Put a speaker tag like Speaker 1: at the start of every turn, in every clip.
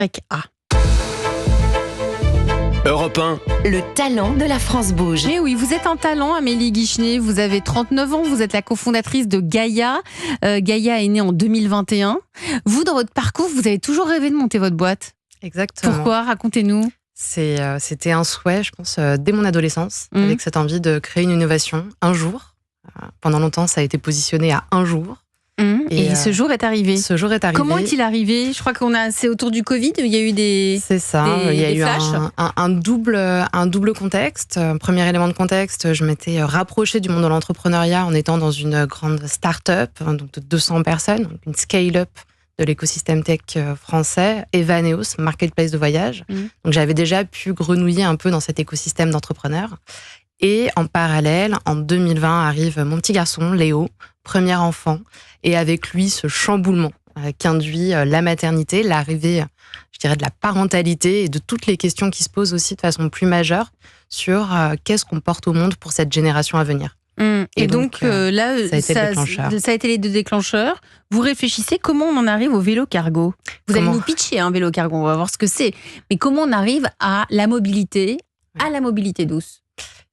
Speaker 1: avec A.
Speaker 2: Europe 1.
Speaker 3: Le talent de la France bouge.
Speaker 1: Eh oui, vous êtes un talent, Amélie Guichenet. Vous avez 39 ans, vous êtes la cofondatrice de Gaïa. Gaïa est née en 2021. Vous, dans votre parcours, vous avez toujours rêvé de monter votre boîte.
Speaker 4: Exactement.
Speaker 1: Pourquoi ? Racontez-nous.
Speaker 4: C'était un souhait, je pense, dès mon adolescence, avec cette envie de créer une innovation un jour. Pendant longtemps, ça a été positionné à un jour.
Speaker 1: Et ce jour est arrivé.
Speaker 4: Ce jour est arrivé.
Speaker 1: Comment est-il arrivé ? Je crois c'est autour du Covid, il y a eu des.
Speaker 4: C'est ça, il y a eu un double contexte. Premier élément de contexte, je m'étais rapprochée du monde de l'entrepreneuriat en étant dans une grande start-up, donc de 200 personnes, une scale-up de l'écosystème tech français, Evaneos, marketplace de voyage. Donc j'avais déjà pu grenouiller un peu dans cet écosystème d'entrepreneurs. Et en parallèle, en 2020, arrive mon petit garçon, Léo, premier enfant, et avec lui ce chamboulement qu'induit la maternité, l'arrivée, je dirais, de la parentalité et de toutes les questions qui se posent aussi de façon plus majeure sur qu'est-ce qu'on porte au monde pour cette génération à venir.
Speaker 1: Et donc là,
Speaker 4: ça
Speaker 1: a été les deux déclencheurs. Vous réfléchissez comment on en arrive au vélo cargo. Vous allez nous pitcher un vélo cargo, on va voir ce que c'est. Mais comment on arrive à la mobilité, douce ?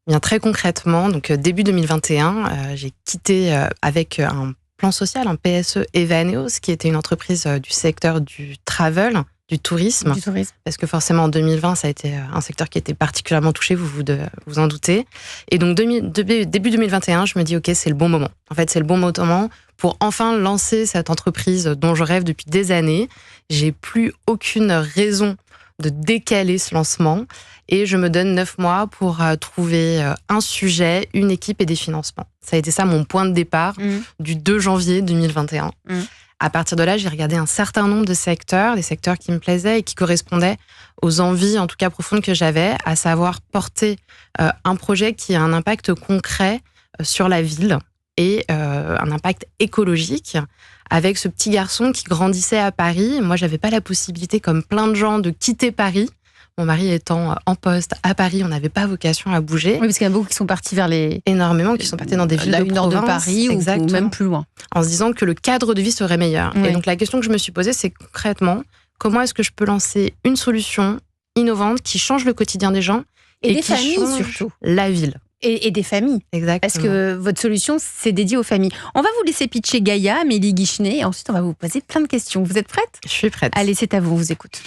Speaker 4: Bien, très concrètement, donc début 2021, j'ai quitté avec un plan social, un PSE Evaneos, qui était une entreprise du secteur du travel, du tourisme. Parce que forcément, en 2020, ça a été un secteur qui était particulièrement touché, vous en doutez. Et donc, début 2021, je me dis, OK, c'est le bon moment. En fait, c'est le bon moment pour enfin lancer cette entreprise dont je rêve depuis des années. J'ai plus aucune raison de décaler ce lancement. Et je me donne 9 mois pour trouver un sujet, une équipe et des financements. Ça a été ça mon point de départ du 2 janvier 2021. À partir de là, j'ai regardé un certain nombre de secteurs, des secteurs qui me plaisaient et qui correspondaient aux envies, en tout cas profondes, que j'avais, à savoir porter un projet qui a un impact concret sur la ville et un impact écologique. Avec ce petit garçon qui grandissait à Paris, moi, j'avais pas la possibilité, comme plein de gens, de quitter Paris. Mon mari étant en poste à Paris, on n'avait pas vocation à bouger.
Speaker 1: Oui, parce qu'il y en a beaucoup qui sont partis vers les...
Speaker 4: Énormément, qui sont partis dans des villes de
Speaker 1: nord
Speaker 4: province,
Speaker 1: de Paris ou même plus loin.
Speaker 4: En se disant que le cadre de vie serait meilleur. Oui. Et donc la question que je me suis posée, c'est concrètement, comment est-ce que je peux lancer une solution innovante qui change le quotidien des gens
Speaker 1: et des
Speaker 4: qui
Speaker 1: familles
Speaker 4: change
Speaker 1: surtout.
Speaker 4: La ville.
Speaker 1: Et des familles.
Speaker 4: Exactement.
Speaker 1: Parce que votre solution, c'est dédié aux familles. On va vous laisser pitcher Gaïa, Amélie Guichenet, et ensuite on va vous poser plein de questions. Vous êtes prête ?
Speaker 4: Je suis prête.
Speaker 1: Allez, c'est à vous, on vous écoute.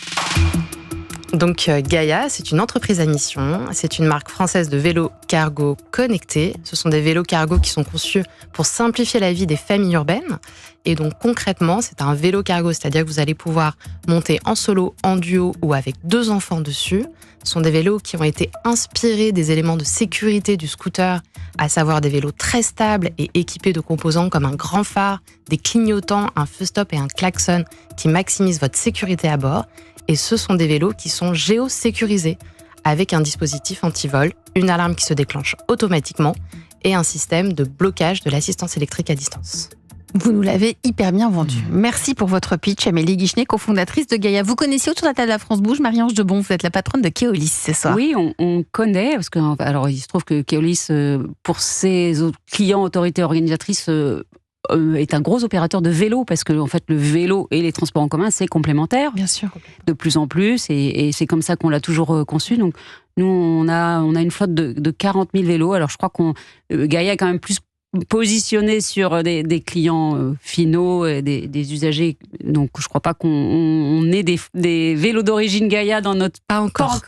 Speaker 4: Donc Gaïa, c'est une entreprise à mission, c'est une marque française de vélos cargo connectés. Ce sont des vélos cargo qui sont conçus pour simplifier la vie des familles urbaines. Et donc concrètement, c'est un vélo cargo, c'est-à-dire que vous allez pouvoir monter en solo, en duo ou avec 2 enfants dessus. Ce sont des vélos qui ont été inspirés des éléments de sécurité du scooter, à savoir des vélos très stables et équipés de composants comme un grand phare, des clignotants, un feu stop et un klaxon qui maximisent votre sécurité à bord. Et ce sont des vélos qui sont géosécurisés avec un dispositif anti-vol, une alarme qui se déclenche automatiquement et un système de blocage de l'assistance électrique à distance.
Speaker 1: Vous nous l'avez hyper bien vendu. Merci pour votre pitch, Amélie Guichenet, cofondatrice de Gaïa. Vous connaissiez autour de la table de la France Bouge Marie-Ange Debon, vous êtes la patronne de Keolis ce soir.
Speaker 5: Oui, on connaît, parce que alors, il se trouve que Keolis, pour ses clients, autorités organisatrices, est un gros opérateur de vélo, parce que en fait, le vélo et les transports en commun, c'est complémentaire.
Speaker 1: Bien sûr.
Speaker 5: De plus en plus, et c'est comme ça qu'on l'a toujours conçu. Donc, nous, on a une flotte de 40 000 vélos. Alors, je crois Gaïa est quand même plus positionné sur des clients finaux, des usagers. Donc, je ne crois pas qu'on ait des vélos d'origine Gaïa dans notre...
Speaker 4: Pas encore.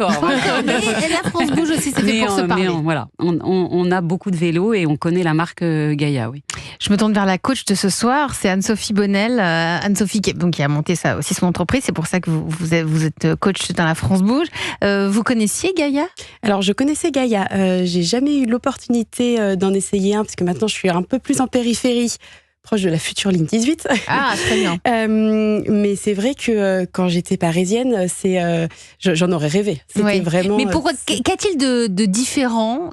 Speaker 1: Mais la France Bouge aussi, c'est fait pour se parler.
Speaker 5: Voilà, on a beaucoup de vélos et on connaît la marque Gaïa, oui.
Speaker 1: Je me tourne vers la coach de ce soir, c'est Anne-Sophie Bonnel. Anne-Sophie qui a monté ça aussi son entreprise, c'est pour ça que vous êtes coach dans la France Bouge. Vous connaissiez Gaïa ?
Speaker 6: Alors, je connaissais Gaïa. J'ai jamais eu l'opportunité d'en essayer un, parce que maintenant, je suis un peu plus en périphérie, proche de la future ligne 18.
Speaker 1: Ah, très bien.
Speaker 6: Mais c'est vrai que quand j'étais parisienne, j'en aurais rêvé. C'était vraiment...
Speaker 1: Mais pourquoi qu'a-t-il de différent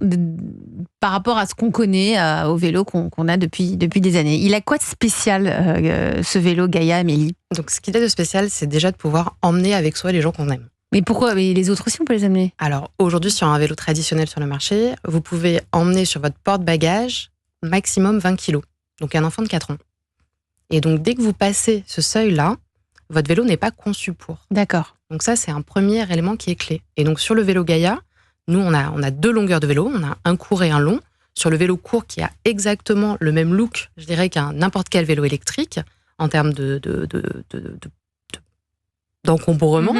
Speaker 1: par rapport à ce qu'on connaît au vélo qu'on a depuis des années ? Il a quoi de spécial, ce vélo Gaïa, Amélie ?
Speaker 4: Donc, ce qu'il a de spécial, c'est déjà de pouvoir emmener avec soi les gens qu'on aime.
Speaker 1: Mais pourquoi ? Mais les autres aussi, on peut les amener ?
Speaker 4: Alors, aujourd'hui, sur un vélo traditionnel sur le marché, vous pouvez emmener sur votre porte-bagages maximum 20 kilos. Donc un enfant de 4 ans. Et donc, dès que vous passez ce seuil-là, votre vélo n'est pas conçu pour.
Speaker 1: D'accord.
Speaker 4: Donc ça, c'est un premier élément qui est clé. Et donc sur le vélo Gaïa, nous, on a 2 longueurs de vélo. On a un court et un long. Sur le vélo court, qui a exactement le même look, je dirais, qu'un n'importe quel vélo électrique, en termes d'encombrement,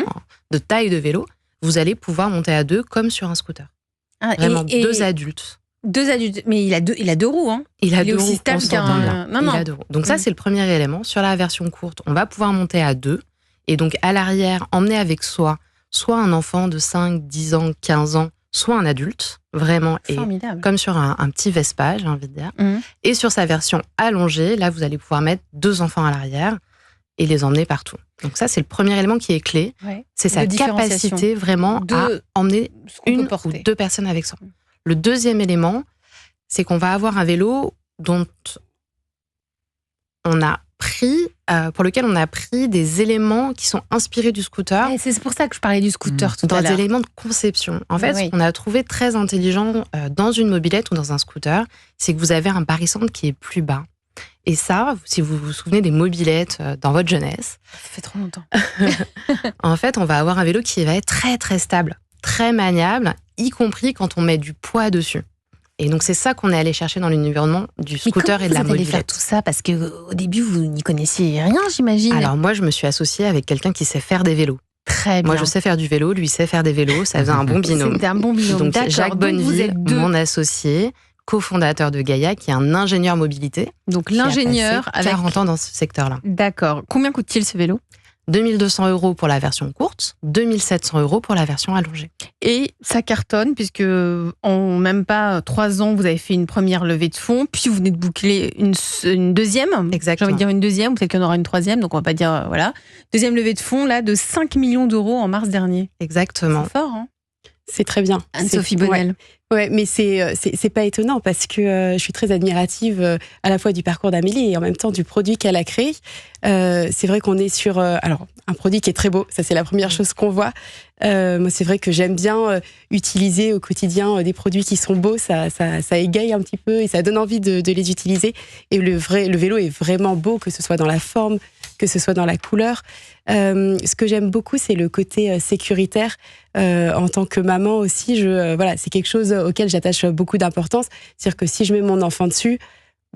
Speaker 4: de taille de vélo, vous allez pouvoir monter à 2 comme sur un scooter. Vraiment, 2 adultes.
Speaker 1: 2 adultes, mais il a 2 roues. Hein.
Speaker 4: Il a 2 roues.
Speaker 1: Il a
Speaker 4: 2 roues. Donc ça, c'est le premier élément. Sur la version courte, on va pouvoir monter à 2. Et donc, à l'arrière, emmener avec soi, soit un enfant de 5, 10 ans, 15 ans, soit un adulte, vraiment, et comme sur un petit Vespa, j'ai envie de dire. Et sur sa version allongée, là, vous allez pouvoir mettre 2 enfants à l'arrière et les emmener partout. Donc ça, c'est le premier élément qui est clé. Ouais. C'est sa capacité vraiment à emmener 1 ou 2 personnes avec soi. Le deuxième élément, c'est qu'on va avoir un vélo dont on a pour lequel on a pris des éléments qui sont inspirés du scooter.
Speaker 1: Et c'est pour ça que je parlais du scooter tout à l'heure.
Speaker 4: Dans des éléments de conception. En fait, ce qu'on a trouvé très intelligent dans une mobilette ou dans un scooter, c'est que vous avez un barycentre qui est plus bas. Et ça, si vous vous souvenez des mobilettes dans votre jeunesse...
Speaker 1: Ça fait trop longtemps.
Speaker 4: En fait, on va avoir un vélo qui va être très, très stable, très maniable, y compris quand on met du poids dessus. Et donc, c'est ça qu'on est allé chercher dans l'environnement du scooter et de la mobilette.
Speaker 1: Vous allez faire tout ça parce qu'au début, vous n'y connaissiez rien, j'imagine.
Speaker 4: Alors, moi, je me suis associée avec quelqu'un qui sait faire des vélos.
Speaker 1: Très bien.
Speaker 4: Moi, je sais faire du vélo, lui sait faire des vélos. Ça faisait un bon binôme.
Speaker 1: C'était un bon binôme.
Speaker 4: Donc, Jacques Bonneville, mon associé, cofondateur de Gaïa, qui est un ingénieur mobilité.
Speaker 1: Donc, l'ingénieur
Speaker 4: avec 40 ans dans ce secteur-là.
Speaker 1: D'accord. Combien coûte-t-il ce vélo ?
Speaker 4: 2 200 € pour la version courte, 2 700 € pour la version allongée.
Speaker 1: Et ça cartonne, puisque en même pas 3 ans, vous avez fait une première levée de fonds, puis vous venez de boucler une deuxième.
Speaker 4: Exactement.
Speaker 1: J'ai envie de dire une deuxième, peut-être qu'il y en aura une troisième, donc on va pas dire, voilà. Deuxième levée de fonds, là, de 5 millions d'euros en mars dernier.
Speaker 4: Exactement.
Speaker 1: C'est fort, hein ?
Speaker 6: C'est très bien.
Speaker 1: Anne-Sophie Bonnel.
Speaker 6: Ouais, mais c'est pas étonnant parce que je suis très admirative à la fois du parcours d'Amélie et en même temps du produit qu'elle a créé. C'est vrai qu'on est sur alors un produit qui est très beau, ça c'est la première chose qu'on voit. Moi c'est vrai que j'aime bien utiliser au quotidien des produits qui sont beaux, ça égaye un petit peu et ça donne envie de les utiliser. Et le vélo est vraiment beau, que ce soit dans la forme, que ce soit dans la couleur. Ce que j'aime beaucoup, c'est le côté sécuritaire. En tant que maman aussi, voilà, c'est quelque chose auquel j'attache beaucoup d'importance. C'est-à-dire que si je mets mon enfant dessus,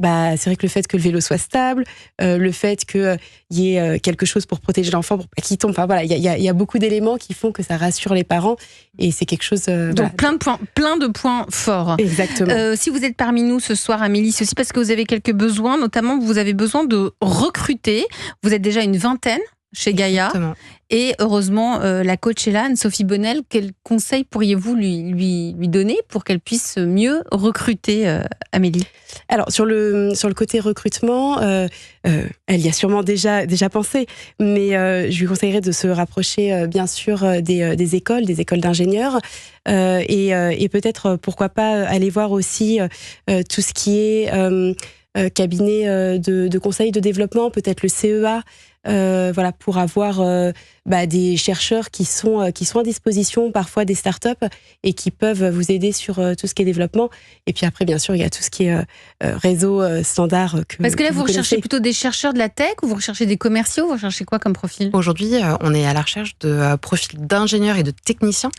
Speaker 6: bah, c'est vrai que le fait que le vélo soit stable, le fait qu'il y ait quelque chose pour protéger l'enfant, pour pas qu'il tombe, enfin voilà, il y a beaucoup d'éléments qui font que ça rassure les parents et c'est quelque chose.
Speaker 1: Donc voilà. plein de points forts.
Speaker 6: Exactement.
Speaker 1: Si vous êtes parmi nous ce soir, Amélie, c'est aussi parce que vous avez quelques besoins, notamment vous avez besoin de recruter. Vous êtes déjà une vingtaine chez Gaïa.
Speaker 4: Exactement.
Speaker 1: Et heureusement, la coach est là, Anne-Sophie Bonnel. Quels conseils pourriez-vous lui donner pour qu'elle puisse mieux recruter Amélie ?
Speaker 6: Alors, sur le côté recrutement, elle y a sûrement déjà pensé, mais je lui conseillerais de se rapprocher, bien sûr, des écoles d'ingénieurs, et peut-être, pourquoi pas, aller voir aussi tout ce qui est cabinet de conseil de développement, peut-être le CEA, voilà, pour avoir des chercheurs qui sont à disposition, parfois des startups, et qui peuvent vous aider sur tout ce qui est développement. Et puis après, bien sûr, il y a tout ce qui est réseau standard.
Speaker 1: Parce que là, vous recherchez plutôt des chercheurs de la tech, ou vous recherchez des commerciaux, vous recherchez quoi comme profil ?
Speaker 4: Aujourd'hui, on est à la recherche de profils d'ingénieurs et de techniciens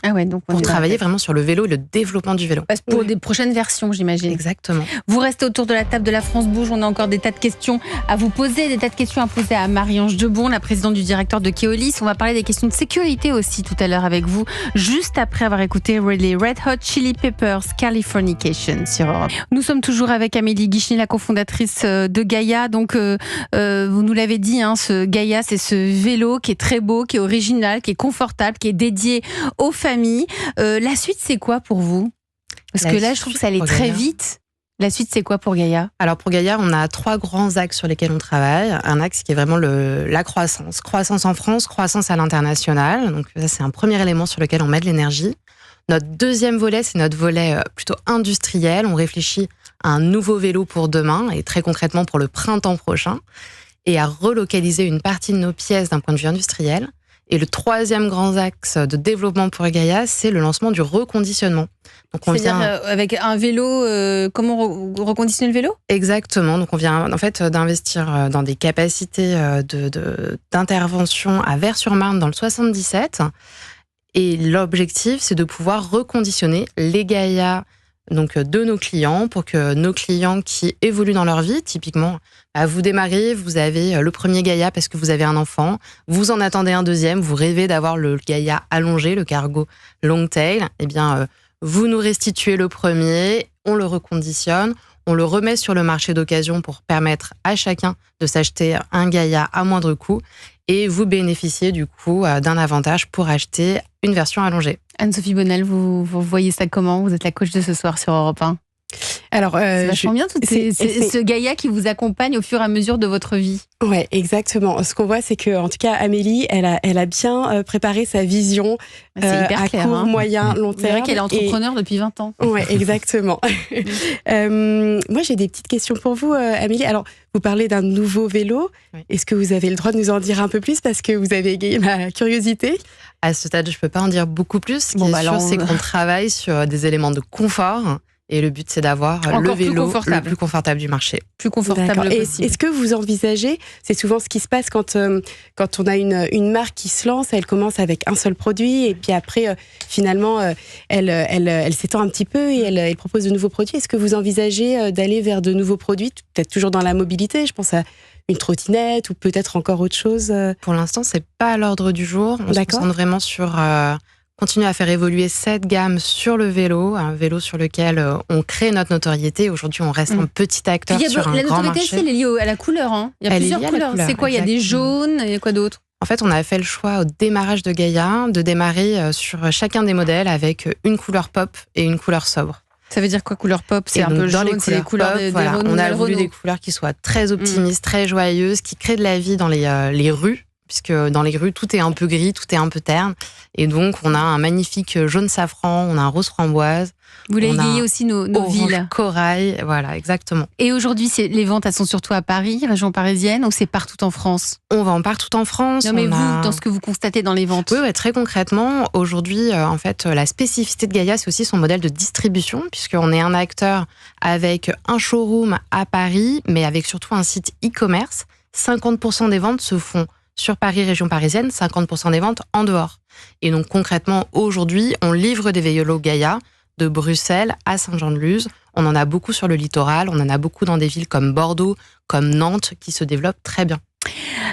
Speaker 4: pour travailler vraiment sur le vélo et le développement du vélo.
Speaker 1: Pour des prochaines versions, j'imagine.
Speaker 4: Exactement.
Speaker 1: Vous restez autour de la table de la France Bouge. On a encore des tas de questions à vous poser, des tas de questions à poser à Marie-Ange Debon, la présidente du directeur de Keolis. On va parler des questions de sécurité aussi tout à l'heure avec vous, juste après avoir écouté les Red Hot Chili Peppers, Californication sur Europe. Nous sommes toujours avec Amélie Guicheny, la cofondatrice de Gaïa. Donc, vous nous l'avez dit, ce Gaïa, c'est ce vélo qui est très beau, qui est original, qui est confortable, qui est dédié aux familles. La suite, c'est quoi pour vous ? Parce que là, je trouve que ça allait très vite. La suite, c'est quoi pour Gaïa ?
Speaker 4: Alors pour Gaïa, on a 3 grands axes sur lesquels on travaille. Un axe qui est vraiment la croissance. Croissance en France, croissance à l'international. Donc ça, c'est un premier élément sur lequel on met de l'énergie. Notre deuxième volet, c'est notre volet plutôt industriel. On réfléchit à un nouveau vélo pour demain, et très concrètement pour le printemps prochain, et à relocaliser une partie de nos pièces d'un point de vue industriel. Et le troisième grand axe de développement pour Gaïa, c'est le lancement du reconditionnement.
Speaker 1: Donc on vient avec un vélo, comment reconditionner le vélo ? Exactement.
Speaker 4: Donc on vient en fait d'investir dans des capacités d'intervention à Vers-sur-Marne dans le 77. Et l'objectif, c'est de pouvoir reconditionner les Gaïa donc de nos clients pour que nos clients qui évoluent dans leur vie, typiquement, vous démarrez, vous avez le premier Gaïa parce que vous avez un enfant, vous en attendez un deuxième, vous rêvez d'avoir le Gaïa allongé, le cargo long tail, eh bien, vous nous restituez le premier, on le reconditionne, on le remet sur le marché d'occasion pour permettre à chacun de s'acheter un Gaïa à moindre coût et vous bénéficiez du coup d'un avantage pour acheter une version allongée.
Speaker 1: Anne-Sophie Bonnel, vous voyez ça comment ? Vous êtes la coach de ce soir sur Europe 1. Alors, c'est vachement bien, ce Gaïa qui vous accompagne au fur et à mesure de votre vie.
Speaker 6: Ouais, exactement. Ce qu'on voit, c'est que, en tout cas, Amélie, elle a bien préparé sa vision à
Speaker 1: clair,
Speaker 6: court, moyen, long terme.
Speaker 1: C'est vrai qu'elle est entrepreneur depuis 20 ans.
Speaker 6: Ouais, exactement. Moi, j'ai des petites questions pour vous, Amélie. Alors, vous parlez d'un nouveau vélo. Oui. Est-ce que vous avez le droit de nous en dire un peu plus parce que vous avez égayé ma curiosité ?
Speaker 4: À ce stade, je peux pas en dire beaucoup plus. Ce qui est sûr, c'est qu'on travaille sur des éléments de confort. Et le but, c'est d'avoir le vélo le plus confortable du marché.
Speaker 1: Plus confortable possible.
Speaker 6: Est-ce que vous envisagez, c'est souvent ce qui se passe quand on a une marque qui se lance, elle commence avec un seul produit et puis après, finalement, elle s'étend un petit peu et elle propose de nouveaux produits. Est-ce que vous envisagez d'aller vers de nouveaux produits, peut-être toujours dans la mobilité ? Je pense à une trottinette ou peut-être encore autre chose.
Speaker 4: Pour l'instant, c'est pas à l'ordre du jour. On se concentre vraiment sur continuer à faire évoluer cette gamme sur le vélo, un vélo sur lequel on crée notre notoriété. Aujourd'hui, on reste un petit acteur sur un grand marché.
Speaker 1: La notoriété, elle est liée à la couleur. Hein. Il y a plusieurs couleurs. C'est quoi ? Il y a des jaunes et quoi d'autre ?
Speaker 4: En fait, on a fait le choix au démarrage de Gaïa de démarrer sur chacun des modèles avec une couleur pop et une couleur sobre.
Speaker 1: Ça veut dire quoi, couleur pop ? C'est un peu jaune, c'est les couleurs
Speaker 4: pop, voilà. On a voulu des couleurs qui soient très optimistes, très joyeuses, qui créent de la vie dans les rues. Puisque dans les rues, tout est un peu gris, tout est un peu terne. Et donc, on a un magnifique jaune safran, on a un rose framboise.
Speaker 1: Vous l'avez égayé aussi nos villes.
Speaker 4: Corail, voilà, exactement.
Speaker 1: Et aujourd'hui, les ventes, elles sont surtout à Paris, région parisienne, ou c'est partout en France ?
Speaker 4: On vend partout en France.
Speaker 1: Non, mais vous, dans ce que vous constatez dans les ventes ?
Speaker 4: Oui, très concrètement, aujourd'hui, en fait, la spécificité de Gaïa, c'est aussi son modèle de distribution, puisqu'on est un acteur avec un showroom à Paris, mais avec surtout un site e-commerce. 50% des ventes se font sur Paris, région parisienne, 50% des ventes en dehors. Et donc concrètement, aujourd'hui, on livre des vélos Gaïa de Bruxelles à Saint-Jean-de-Luz. On en a beaucoup sur le littoral, on en a beaucoup dans des villes comme Bordeaux, comme Nantes, qui se développent très bien.